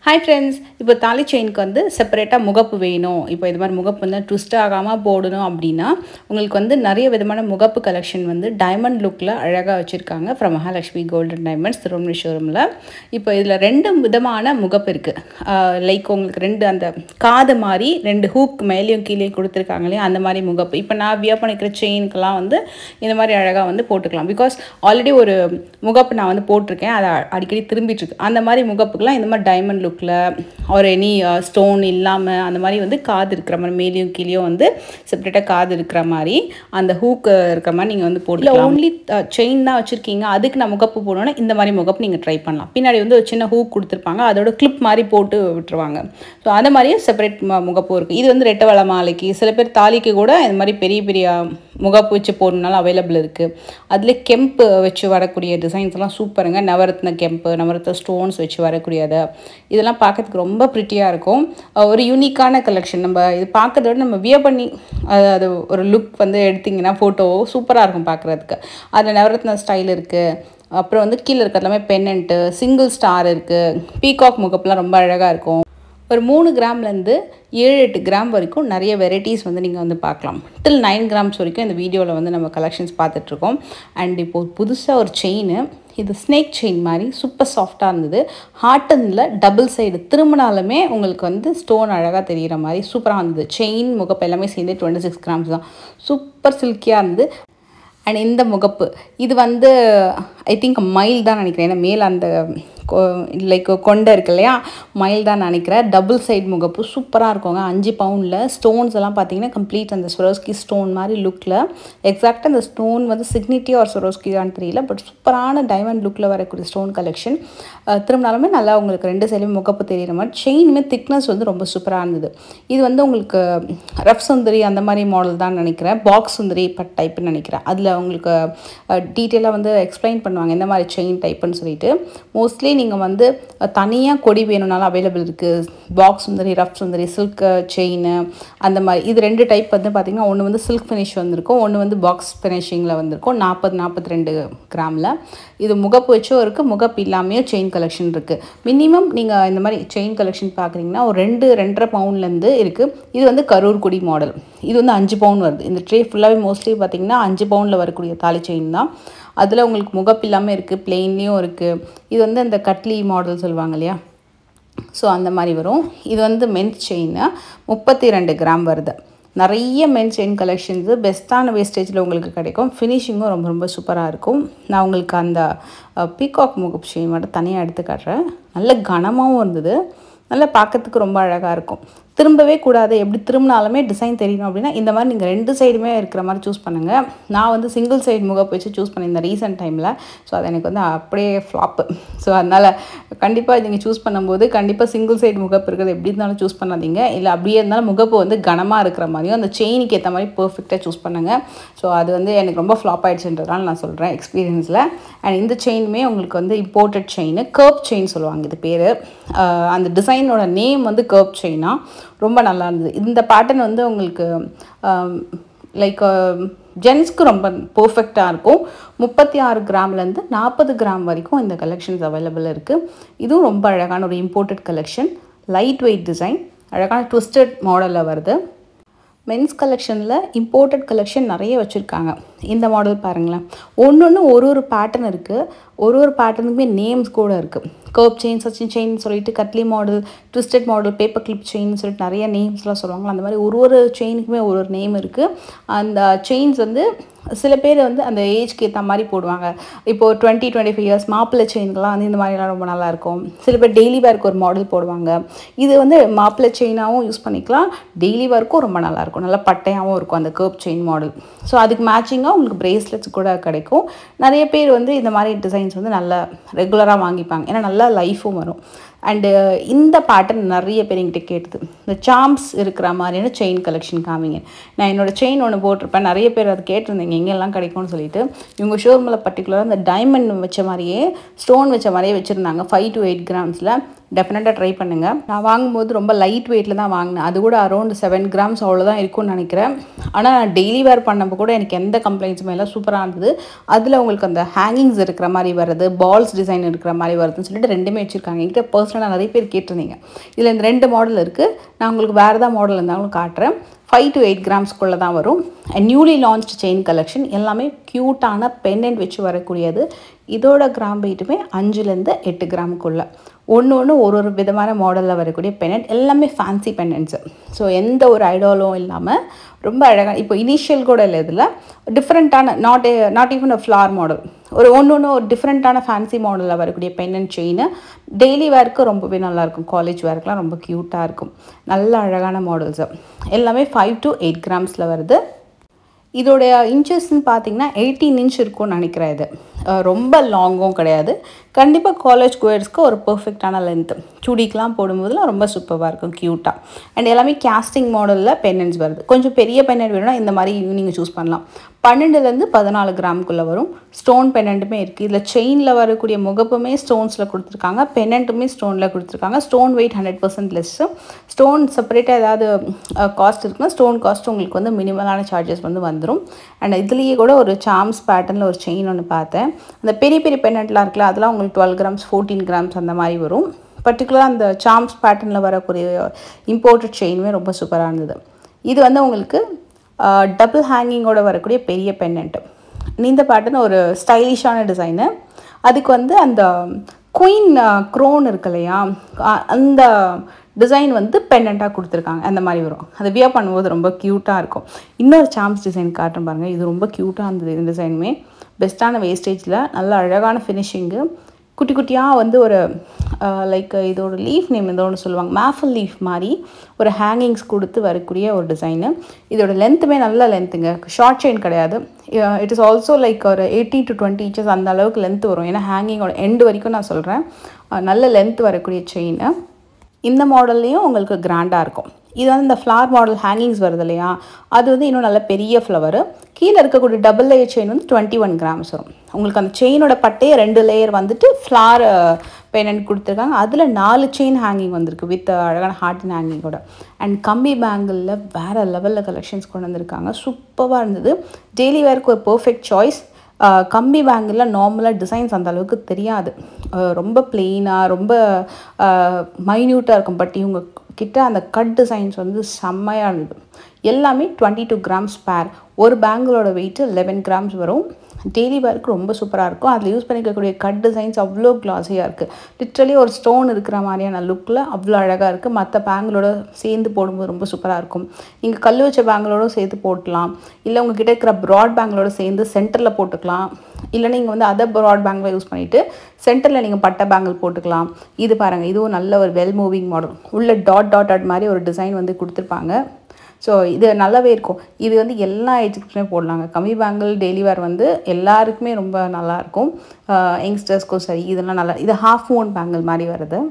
Hi friends, இப்போ தாலி செயினுக்கு வந்து செப்பரேட்டாக முகப்பு வேணும். இப்போ இது மாதிரி முகப்பு வந்து ட்விஸ்ட் ஆகாமல் போடணும் அப்படின்னா உங்களுக்கு வந்து நிறைய விதமான முகப்பு கலெக்ஷன் வந்து டைமண்ட் லுக்கில் அழகாக வச்சுருக்காங்க ஃப்ரம் மகாலட்சுமி கோல்டன் டைமண்ட்ஸ் திருவண்ணி ஷோரூமில். இப்போ இதில் 2 விதமான முகப்பு இருக்குது. லைக் உங்களுக்கு 2 அந்த காது மாதிரி 2 ஹூக் மேலேயும் கீழே கொடுத்துருக்காங்க இல்லையா, அந்த மாதிரி முகப்பு. இப்போ நான் வியர் பண்ணிக்கிற செயினுக்கெல்லாம் வந்து இந்த மாதிரி அழகாக வந்து போட்டுக்கலாம். பிகாஸ் ஆல்ரெடி ஒரு முகப்பு நான் வந்து போட்டிருக்கேன், அதை அடிக்கடி திரும்பிட்டுருக்கு. அந்த மாதிரி முகப்புக்கெலாம் இந்த மாதிரி டைமண்ட் லுக்கில் ஒரு எனி ஸ்டோன் இல்லாமல் அந்த மாதிரி வந்து காது இருக்கிற மாதிரி மேலேயும் கீழேயும் வந்து செப்பரேட்டாக காது இருக்கிற மாதிரி அந்த ஹூக்கு இருக்கிற மாதிரி நீங்கள் வந்து போடலாம். ஓன்லி செயின் தான் வச்சுருக்கீங்க, அதுக்கு நான் முகப்பு போடணுன்னா இந்த மாதிரி முகப்பு நீங்கள் ட்ரை பண்ணலாம். பின்னாடி வந்து ஒரு சின்ன ஹூக் கொடுத்துருப்பாங்க, அதோட கிளிப் மாதிரி போட்டு விட்டுருவாங்க. ஸோ அந்த மாதிரியே செப்பரேட் முகப்பு இருக்குது. இது வந்து ரெட்டை வள மாலைக்கு, சில பேர் தாலிக்கு கூட இந்த மாதிரி பெரிய பெரிய முகப்பு வச்சு போடணுனாலும் அவைலபிள் இருக்குது. அதில் கெம்பு வச்சு வரக்கூடிய டிசைன்ஸ்லாம் சூப்பருங்க. நவரத்ன கெம்பு, நவரத்ன ஸ்டோன்ஸ் வச்சு வரக்கூடியது, இதெல்லாம் பார்க்கறதுக்கு ரொம்ப ப்ரிட்டியாக இருக்கும். ஒரு யூனிக்கான கலெக்ஷன். நம்ம இது பார்க்கறத விட நம்ம வியர் பண்ணி அது ஒரு லுக் வந்து எடுத்திங்கன்னா ஃபோட்டோ சூப்பராக இருக்கும் பார்க்குறதுக்கு. அதில் நவரத்ன ஸ்டைல் இருக்குது. அப்புறம் வந்து கீழே இருக்கிறது எல்லாமே பென்னண்ட்டு, சிங்கிள் ஸ்டார் இருக்குது. பீகாக் முகப்புலாம் ரொம்ப அழகாக இருக்கும். ஒரு 3 கிராம்லேருந்து 7-8 கிராம் வரைக்கும் நிறைய வெரைட்டிஸ் வந்து நீங்கள் வந்து பார்க்கலாம். டில் 9 கிராம்ஸ் வரைக்கும் இந்த வீடியோவில் வந்து நம்ம கலெக்ஷன்ஸ் பார்த்துட்ருக்கோம். அண்ட் இப்போது புதுசாக ஒரு செயின், இது ஸ்னேக் செயின் மாதிரி சூப்பர் சாஃப்டாக இருந்தது. ஹார்ட்டனில் டபுள் சைடு திரும்பினாலுமே உங்களுக்கு வந்து ஸ்டோன் அழகாக தெரிகிற மாதிரி சூப்பராக இருந்தது. செயின் முகப்பு எல்லாமே சேர்ந்து 26 கிராம்ஸ் தான். சூப்பர் சில்கியாக இருந்தது. அண்ட் இந்த முகப்பு இது வந்து ஐ திங்க் மயில் தான் நினைக்கிறேன், ஏன்னா மேலே அந்த லைக் கொண்டை இருக்கு இல்லையா, மயில் தான் நினைக்கிறேன். டபுள் சைடு முகப்பு சூப்பராக இருக்குங்க. 5 பவுண்டில் ஸ்டோன்ஸ் எல்லாம் பார்த்தீங்கன்னா கம்ப்ளீட் அந்த ஸ்வரோஸ்கி ஸ்டோன் மாதிரி லுக்கில். எக்ஸாக்டாக அந்த ஸ்டோன் வந்து சிக்னிட்டி ஒரு ஸ்வரோஸ்கியான்னு தெரியல, பட் சூப்பரான டைமண்ட் லுக்கில் வரக்கூடிய ஸ்டோன் கலெக்ஷன். திரும்பினாலுமே நல்லா உங்களுக்கு 2 சைடுமே முகப்பு தெரிகிற மாதிரி. செயினுமே திக்னஸ் வந்து ரொம்ப சூப்பராக இருந்தது. இது வந்து உங்களுக்கு ரஃப் சுந்தரி அந்த மாதிரி மாடல் தான் நினைக்கிறேன், பாக்ஸ் சுந்தரி பட் டைப்புன்னு நினைக்கிறேன். அதில் உங்களுக்கு டீட்டெயிலாக வந்து எக்ஸ்பிளைன் பண்ணுவாங்க எந்த மாதிரி செயின் டைப்புன்னு சொல்லிட்டு. மோஸ்ட்லி நீங்கள் வந்து தனியாக கொடி வேணும்னாலும் அவைலபிள் இருக்குது. பாக்ஸ் சுந்தரி, ரஃப் சுந்தரி, சில்க் செயின் அந்த மாதிரி. இது 2 டைப் வந்து பார்த்திங்கன்னா, ஒன்று வந்து சில்க் ஃபினிஷ் வந்திருக்கும், ஒன்று வந்து பாக்ஸ் ஃபினிஷிங்கில் வந்திருக்கும். 40-42 கிராமில். இது முகப்பு வச்சும் இருக்குது, முகப்பு இல்லாமையும் செயின் கலெக்ஷன் இருக்குது. மினிமம் நீங்கள் இந்த மாதிரி செயின் கலெக்ஷன் பார்க்குறீங்கன்னா ஒரு 2-2.5 பவுண்ட்லேருந்து இருக்குது. இது வந்து கரூர் குடி மாடல். இது வந்து 5 பவுண்ட் வருது. இந்த ட்ரே ஃபுல்லாகவே மோஸ்ட்லி பார்த்திங்கன்னா 5 பவுண்டில் வரக்கூடிய தாலி செயின் தான். அதில் உங்களுக்கு முகப்பு இல்லாமல் இருக்குது, பிளெயின்லேயும் இருக்குது. இது வந்து அந்த கட்லி மாடல் சொல்லுவாங்க இல்லையா, ஸோ அந்த மாதிரி வரும். இது வந்து மென்ஸ் செயின் 32 கிராம் வருது. நிறைய மென்ஸ் செயின் கலெக்ஷன்ஸு பெஸ்ட்டான வேஸ்டேஜில் உங்களுக்கு கிடைக்கும். ஃபினிஷிங்கும் ரொம்ப ரொம்ப சூப்பராக இருக்கும். நான் உங்களுக்கு அந்த பீகாக் முகப்பு செயின் மட்டும் தனியாக எடுத்து காட்டுறேன். நல்ல கனமாகவும் இருந்தது, நல்லா பார்க்கறதுக்கு ரொம்ப அழகாக இருக்கும். திரும்பவே கூடாது, எப்படி திரும்பினாலுமே டிசைன் தெரியணும் அப்படின்னா இந்த மாதிரி நீங்கள் 2 சைடுமே இருக்கிற மாதிரி சூஸ் பண்ணுங்கள். நான் வந்து சிங்கிள் சைடு முகப்பு வச்சு சூஸ் பண்ணியிருந்தேன் ரீசெண்ட் டைமில். ஸோ அது எனக்கு வந்து அப்படியே ஃப்ளாப்பு. ஸோ அதனால் கண்டிப்பாக நீங்கள் சூஸ் பண்ணும்போது கண்டிப்பாக சிங்கிள் சைடு முகப்பு இருக்கிறது எப்படி இருந்தாலும் சூஸ் பண்ணாதீங்க. இல்லை அப்படியே இருந்தாலும் முகப்பு வந்து கனமாக இருக்கிற மாதிரியும் அந்த செயினுக்கு ஏற்ற மாதிரி பர்ஃபெக்டாக சூஸ் பண்ணுங்கள். ஸோ அது வந்து எனக்கு ரொம்ப ஃப்ளாப் ஆகிடுச்சுன்றதுனால நான் சொல்கிறேன் எக்ஸ்பீரியன்ஸில். அண்ட் இந்த செயினுமே உங்களுக்கு வந்து இம்போர்ட்டட் செயின், கர்ப் செயின் சொல்லுவாங்க இது பேர். அந்த டிசைனோட நேம் வந்து கர்ப் செயினாக ரொம்ப நல்லா இருந்தது. இந்த பேட்டர்ன் வந்து உங்களுக்கு லைக் ஜென்ஸ்க்கு ரொம்ப பர்ஃபெக்டாக இருக்கும். 36 கிராம்லேருந்து 40 கிராம் வரைக்கும் இந்த கலெக்ஷன்ஸ் அவைலபிள் இருக்குது. இதுவும் ரொம்ப அழகான ஒரு imported collection. Light weight design, அழகான ட்விஸ்டட் மாடலில் வருது. மென்ஸ் கலெக்ஷனில் இம்போர்ட்டட் கலெக்ஷன் நிறைய வச்சுருக்காங்க. இந்த மாடல் பாருங்களேன், ஒன்று ஒரு பேட்டர்ன் இருக்குது. ஒரு பேட்டர்னுக்குமே நேம்ஸ் கூட இருக்குது. கர்ப் செயின், சச்சின் செயின் சொல்லிட்டு, katli model, twisted model, paper clip chain சொல்லிட்டு நிறைய நேம்ஸ்லாம் சொல்லுவாங்க. அந்த மாதிரி ஒரு செயினுக்குமே ஒரு நேம் இருக்குது. அந்த செயின்ஸ் வந்து சில பேர் வந்து அந்த ஏஜ்க்கு ஏற்ற மாதிரி போடுவாங்க. இப்போது 20-25 இயர்ஸ் மாப்பிள்ளை செயின்கெலாம் வந்து இந்த மாதிரிலாம் ரொம்ப நல்லாயிருக்கும். சில பேர் டெய்லி வேர்க்கு ஒரு மாடல் போடுவாங்க. இது வந்து மாப்பிள்ளை செயினாகவும் யூஸ் பண்ணிக்கலாம், டெய்லி வேர்க்கும் ரொம்ப நல்லாயிருக்கும், நல்லா பட்டையாகவும் இருக்கும் அந்த கர்ப் செயின் மாடல். ஸோ அதுக்கு மேட்சிங்காக உங்களுக்கு பிரேஸ்லெட்ஸ் கூட கிடைக்கும். நிறைய பேர் வந்து இந்த மாதிரி டிசைன்ஸ் வந்து நல்லா ரெகுலராக வாங்கிப்பாங்க, ஏன்னா நல்லா லைஃபும் வரும். அண்டு இந்த பேட்டர்ன் நிறைய பேர் என்கிட்ட கேட்டுது, இந்த சாம்ஸ் இருக்கிற மாதிரியான செயின் கலெக்ஷன் காமிங்க. நான் என்னோடய செயின் ஒன்று போட்டிருப்பேன், நிறைய பேர் அது கேட்டிருந்தீங்க எங்கெல்லாம் கிடைக்கும்னு சொல்லிட்டு. இவங்க ஷோரூமில் பர்டிகுலராக இந்த டைமண்ட் வச்ச மாதிரியே, ஸ்டோன் வச்ச மாதிரியே வச்சுருந்தாங்க 5-8 கிராம்ஸில். டெஃபினட்டாக ட்ரை பண்ணுங்கள். நான் வாங்கும்போது ரொம்ப லைட் வெயிட்டில் தான் வாங்கினேன். அது கூட அரௌண்ட் 7 கிராம்ஸ் அவ்வளோதான் இருக்கும்னு நினைக்கிறேன். ஆனால் நான் டெய்லி வேர் பண்ணப்போ கூட எனக்கு எந்த கம்ப்ளைண்ட்ஸுமே இல்லை, சூப்பராக இருந்தது. அதில் உங்களுக்கு அந்த ஹேங்கிங்ஸ் இருக்கிற மாதிரி வருது, பால்ஸ் டிசைன் இருக்கிற மாதிரி வருதுன்னு சொல்லிட்டு 2மே வச்சுருக்காங்க. என்கிட்ட பர்சனலாக நிறைய பேர் கேட்டிருந்தீங்க. இதில் இந்த 2 மாடல் இருக்குது. நான் உங்களுக்கு வேறு ஏதாவது மாடல் இருந்தாலும் காட்டுறேன். 5 to 8 கிராம்ஸ்க்குள்ளே தான் வரும். நியூலி லான்ச்டு செயின் கலெக்ஷன் எல்லாமே க்யூட்டான பெண்டன்ட் வச்சு வரக்கூடியது. இதோட கிராம் வெயிட்டுமே 5லேருந்து 8 கிராமுக்குள்ளே. ஒன்று ஒரு விதமான மாடலில் வரக்கூடிய பெண்டன்ட் எல்லாமே ஃபேன்சி பெண்டன்ட்ஸு. ஸோ எந்த ஒரு ஐடாலும் இல்லாமல் ரொம்ப அழகாக இப்போ இனிஷியல் கூட இல்லை, இதில் டிஃப்ரெண்ட்டான not even a floor model, ஒன்று ஒரு டிஃப்ரெண்ட்டான ஃபேன்சி மாடலில் வரக்கூடிய பெண்டன்ட் செயின் டெய்லி வேருக்கு ரொம்பவே நல்லாயிருக்கும். காலேஜ் வேர்க்கெலாம் ரொம்ப க்யூட்டாக இருக்கும். நல்ல அழகான மாடல்ஸு எல்லாமே 5 to 8 கிராம்ஸில் வருது. இதோடைய இன்ச்சஸ்ன்னு பார்த்தீங்கன்னா 18 இன்ச் இருக்கும்னு நினைக்கிறேன். இது ரொம்ப லாங்கும் கிடையாது. கண்டிப்பாக காலேஜ் கோயர்ஸ்க்கு ஒரு பர்ஃபெக்டான லென்த்து. சுடிக்கெலாம் போடும்போதுலாம் ரொம்ப சூப்பராக இருக்கும், க்யூட்டாக. அண்ட் எல்லாமே கேஸ்டிங் மாடலில் பெண்டன்ட்ஸ் வருது. கொஞ்சம் பெரிய பெண்டன்ட் வேணும்னா இந்த மாதிரி நீங்கள் சூஸ் பண்ணலாம். 12லேருந்து 14 கிராமுக்குள்ளே வரும். ஸ்டோன் பெண்டன்ட்டுமே இருக்குது. இதில் செயினில் வரக்கூடிய முகப்புமே ஸ்டோன்ஸில் கொடுத்துருக்காங்க, பெண்டன்ட்டுமே ஸ்டோனில் கொடுத்துருக்காங்க. Stone wait 100% less. ஸ்டோன் செப்பரேட்டாக ஏதாவது காஸ்ட் இருக்குன்னா ஸ்டோன் காஸ்ட் உங்களுக்கு வந்து மினிமலான சார்ஜஸ் வந்து வந்துடும். அண்ட் இதுலேயே கூட ஒரு சாம்ஸ் பேட்டர்னில் ஒரு செயின் ஒன்று பார்த்தேன். அந்த பெரிய பெரிய பெண்டன்ட்லாம் இருக்குல்ல, அதெல்லாம் உங்களுக்கு 12 கிராம்ஸ் 14 கிராம்ஸ் அந்த மாதிரி வரும். பர்டிகுலராக அந்த சாம்ஸ் பேட்டர்னில் வரக்கூடிய இம்போர்ட்டட் செயினுமே ரொம்ப சூப்பராக இருந்தது. இது வந்து உங்களுக்கு டபுள் ஹேங்கிங்கோட வரக்கூடிய பெரிய பெண்டன்ட்டு. இந்த பேட்டர்ன் ஒரு ஸ்டைலிஷான டிசைனு. அதுக்கு வந்து அந்த குயின் க்ரோன் இருக்கு இல்லையா, அந்த டிசைன் வந்து பெண்டண்ட்டாக கொடுத்துருக்காங்க. அந்த மாதிரி வரும். அதை வியர் பண்ணும்போது ரொம்ப க்யூட்டாக இருக்கும். இன்னொரு சாம்ஸ் டிசைன் காட்டுறேன் பாருங்கள். இது ரொம்ப க்யூட்டாக இருந்தது. இந்த டிசைனுமே பெஸ்ட்டான வேஸ்டேஜில் நல்ல அழகான ஃபினிஷிங்கு. குட்டி குட்டியாக வந்து ஒரு லைக் இதோட லீஃப் நேம் இதோடு சொல்லுவாங்க, மேஃபில் லீஃப் மாதிரி ஒரு ஹேங்கிங்ஸ் கொடுத்து வரக்கூடிய ஒரு டிசைனு. இதோட லென்த்துமே நல்ல லென்த்துங்க, ஷார்ட் செயின் கிடையாது. இட் இஸ் ஆல்சோ லைக் ஒரு 18 to 20 inches அந்த அளவுக்கு லென்த்து வரும். ஏன்னா ஹேங்கிங்கோட எண்டு வரைக்கும் நான் சொல்கிறேன். நல்ல லென்த் வரக்கூடிய செயின். இந்த மாடல்லையும் உங்களுக்கு கிராண்டாக இருக்கும். இது வந்து இந்த ஃப்ளார் மாடல் ஹேங்கிங்ஸ் வருது இல்லையா, அது வந்து இன்னும் நல்ல பெரிய ஃப்ளவரு. கீழே இருக்கக்கூடிய டபுள் லேயர் செயின் வந்து 21 கிராம்ஸ் வரும். உங்களுக்கு அந்த செயினோட பட்டையே 2 லேயர் வந்துட்டு ஃப்ளார் பெண்டன்ட் கொடுத்துருக்காங்க. அதில் 4 செயின் ஹேங்கிங் வந்திருக்கு வித் அழகான ஹார்ட் அண்ட் ஹேங்கிங்கோட. அண்ட் கம்பி பேங்கிளில் வேறு லெவலில் கலெக்ஷன்ஸ் கொண்டு வந்திருக்காங்க. சூப்பராக இருந்தது. டெய்லி வேருக்கு ஒரு பர்ஃபெக்ட் சாய்ஸ். கம்பி பேங்கில் நார்மலாக டிசைன்ஸ் அந்த அளவுக்கு தெரியாது, ரொம்ப பிளெயினாக ரொம்ப மைன்யூட்டாக இருக்கும். பட் இவங்க கிட்ட அந்த கட் டிசைன்ஸ் வந்து செம்மையாக இருந்தது. எல்லாமே 22 கிராம்ஸ் பேர். ஒரு பேங்கிளோட வெயிட்டு 11 கிராம்ஸ் வரும். டெய்லி வேருக்கு ரொம்ப சூப்பராக இருக்கும். அதில் யூஸ் பண்ணிக்கக்கூடிய கட் டிசைன்ஸ் அவ்வளோ கிளாஸியாக இருக்குது. லிட்ரலி ஒரு ஸ்டோன் இருக்கிற மாதிரியான லுக்கில் அவ்வளோ அழகாக இருக்குது. மற்ற பேங்கிளோட சேர்ந்து போடும்போது ரொம்ப சூப்பராக இருக்கும். நீங்கள் கல் வச்ச பேங்கிளோட சேர்த்து போட்டலாம், இல்லை உங்ககிட்ட இருக்கிற ப்ராட் பேங்கிளோட சேர்ந்து சென்டரில் போட்டுக்கலாம், இல்லை நீங்கள் வந்து அதர் ப்ராட் பேங்கில் யூஸ் பண்ணிவிட்டு சென்டரில் நீங்கள் பட்டை பேங்கிள் போட்டுக்கலாம். இது பாருங்கள், இதுவும் நல்ல ஒரு வெல் மூவிங் மாடல். உள்ள டாட் மாதிரி ஒரு டிசைன் வந்து கொடுத்துருப்பாங்க. ஸோ இது நல்லாவே இருக்கும். இது வந்து எல்லா ஏஜுக்குமே போடலாங்க. கம்மி பேங்கிள் டெய்லி வேர் வந்து எல்லாருக்குமே ரொம்ப நல்லாயிருக்கும். யங்ஸ்டர்ஸ்க்கும் சரி, இதெல்லாம் நல்லா. இது ஹாஃப் மூன் பேங்கிள் மாதிரி வருது.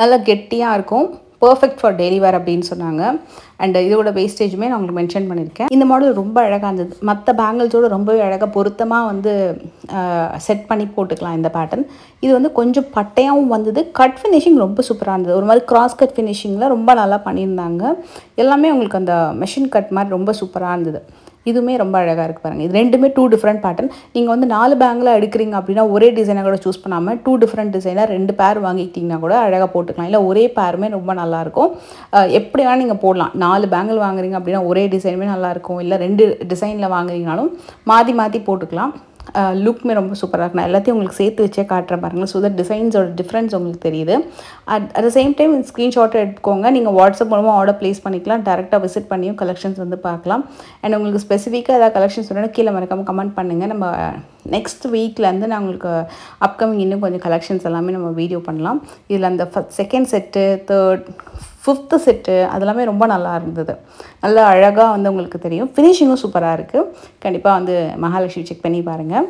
நல்லா கெட்டியாக இருக்கும். பர்ஃபெக்ட் ஃபார் டெய்லி வேர் அப்படின்னு சொன்னாங்க. அண்ட் இதோட வேஸ்டேஜுமே நான் உங்களுக்கு மென்ஷன் பண்ணியிருக்கேன். இந்த மாடல் ரொம்ப அழகாக இருந்தது. மற்ற பேங்கிள்ஸோடு ரொம்பவே அழகாக பொருத்தமாக வந்து செட் பண்ணி போட்டுக்கலாம் இந்த பேட்டர்ன். இது வந்து கொஞ்சம் பட்டையாகவும் வந்தது. கட் ஃபினிஷிங் ரொம்ப சூப்பராக இருந்தது. ஒரு மாதிரி கிராஸ் கட் ஃபினிஷிங்கில் ரொம்ப நல்லா பண்ணியிருந்தாங்க. எல்லாமே உங்களுக்கு அந்த மெஷின் கட் மாதிரி ரொம்ப சூப்பராக இருந்தது. இதுவுமே ரொம்ப அழகாக இருக்குது பாருங்கள். இது ரெண்டுமே 2 டிஃப்ரெண்ட் பேட்டர்ன். நீங்கள் வந்து 4 பேங்கில் எடுக்கிறீங்க அப்படின்னா ஒரே டிசைனை கூட சூஸ் பண்ணாமல் 2 டிஃப்ரெண்ட் டிசைனாக 2 பேர் வாங்கிக்கிட்டிங்கன்னா கூட அழகாக போட்டுக்கலாம். இல்லை ஒரே பேருமே ரொம்ப நல்லாயிருக்கும். எப்படி வேணால் நீங்கள் போடலாம். 4 பேங்கில் வாங்குறீங்க அப்படின்னா ஒரே டிசைனுமே நல்லாயிருக்கும். இல்லை 2 டிசைனில் வாங்குறீங்கனாலும் மாற்றி மாற்றி போட்டுக்கலாம். லுக்குமே ரொம்ப சூப்பராக இருக்கும். நான் எல்லாத்தையும் உங்களுக்கு சேர்த்து வச்சே காட்டுறேன் பாருங்கள். ஸோ தட் டிசைன்ஸோட டிஃப்ரென்ஸ் உங்களுக்கு தெரியுது. அட் த சேம் டைம் ஸ்க்ரீன்ஷாட்டை எடுத்துக்கோங்க. நீங்கள் வாட்ஸ்அப் மூலமாக ஆர்டர் ப்ளேஸ் பண்ணிக்கலாம். டேரெக்டாக விசிட் பண்ணியும் கலெக்ஷன்ஸ் வந்து பார்க்கலாம். அண்ட் உங்களுக்கு ஸ்பெசிஃபிக்காக ஏதாவது கலெக்ஷன்ஸ் வேணும்னா கீழே மறக்காமல் கமெண்ட் பண்ணுங்கள். நம்ம நெக்ஸ்ட் வீக்லேருந்து நான் உங்களுக்கு அப்கமிங் இன்னும் கொஞ்சம் கலெக்ஷன்ஸ் எல்லாமே நம்ம வீடியோ பண்ணலாம். இதில் அந்த second set, third, 5th set அதெல்லாமே ரொம்ப நல்லா இருந்தது. நல்லா அழகாக வந்து உங்களுக்கு தெரியும். ஃபினிஷிங்கும் சூப்பராக இருக்குது. கண்டிப்பாக வந்து மகாலட்சுமி செக் பண்ணி பாருங்கள்.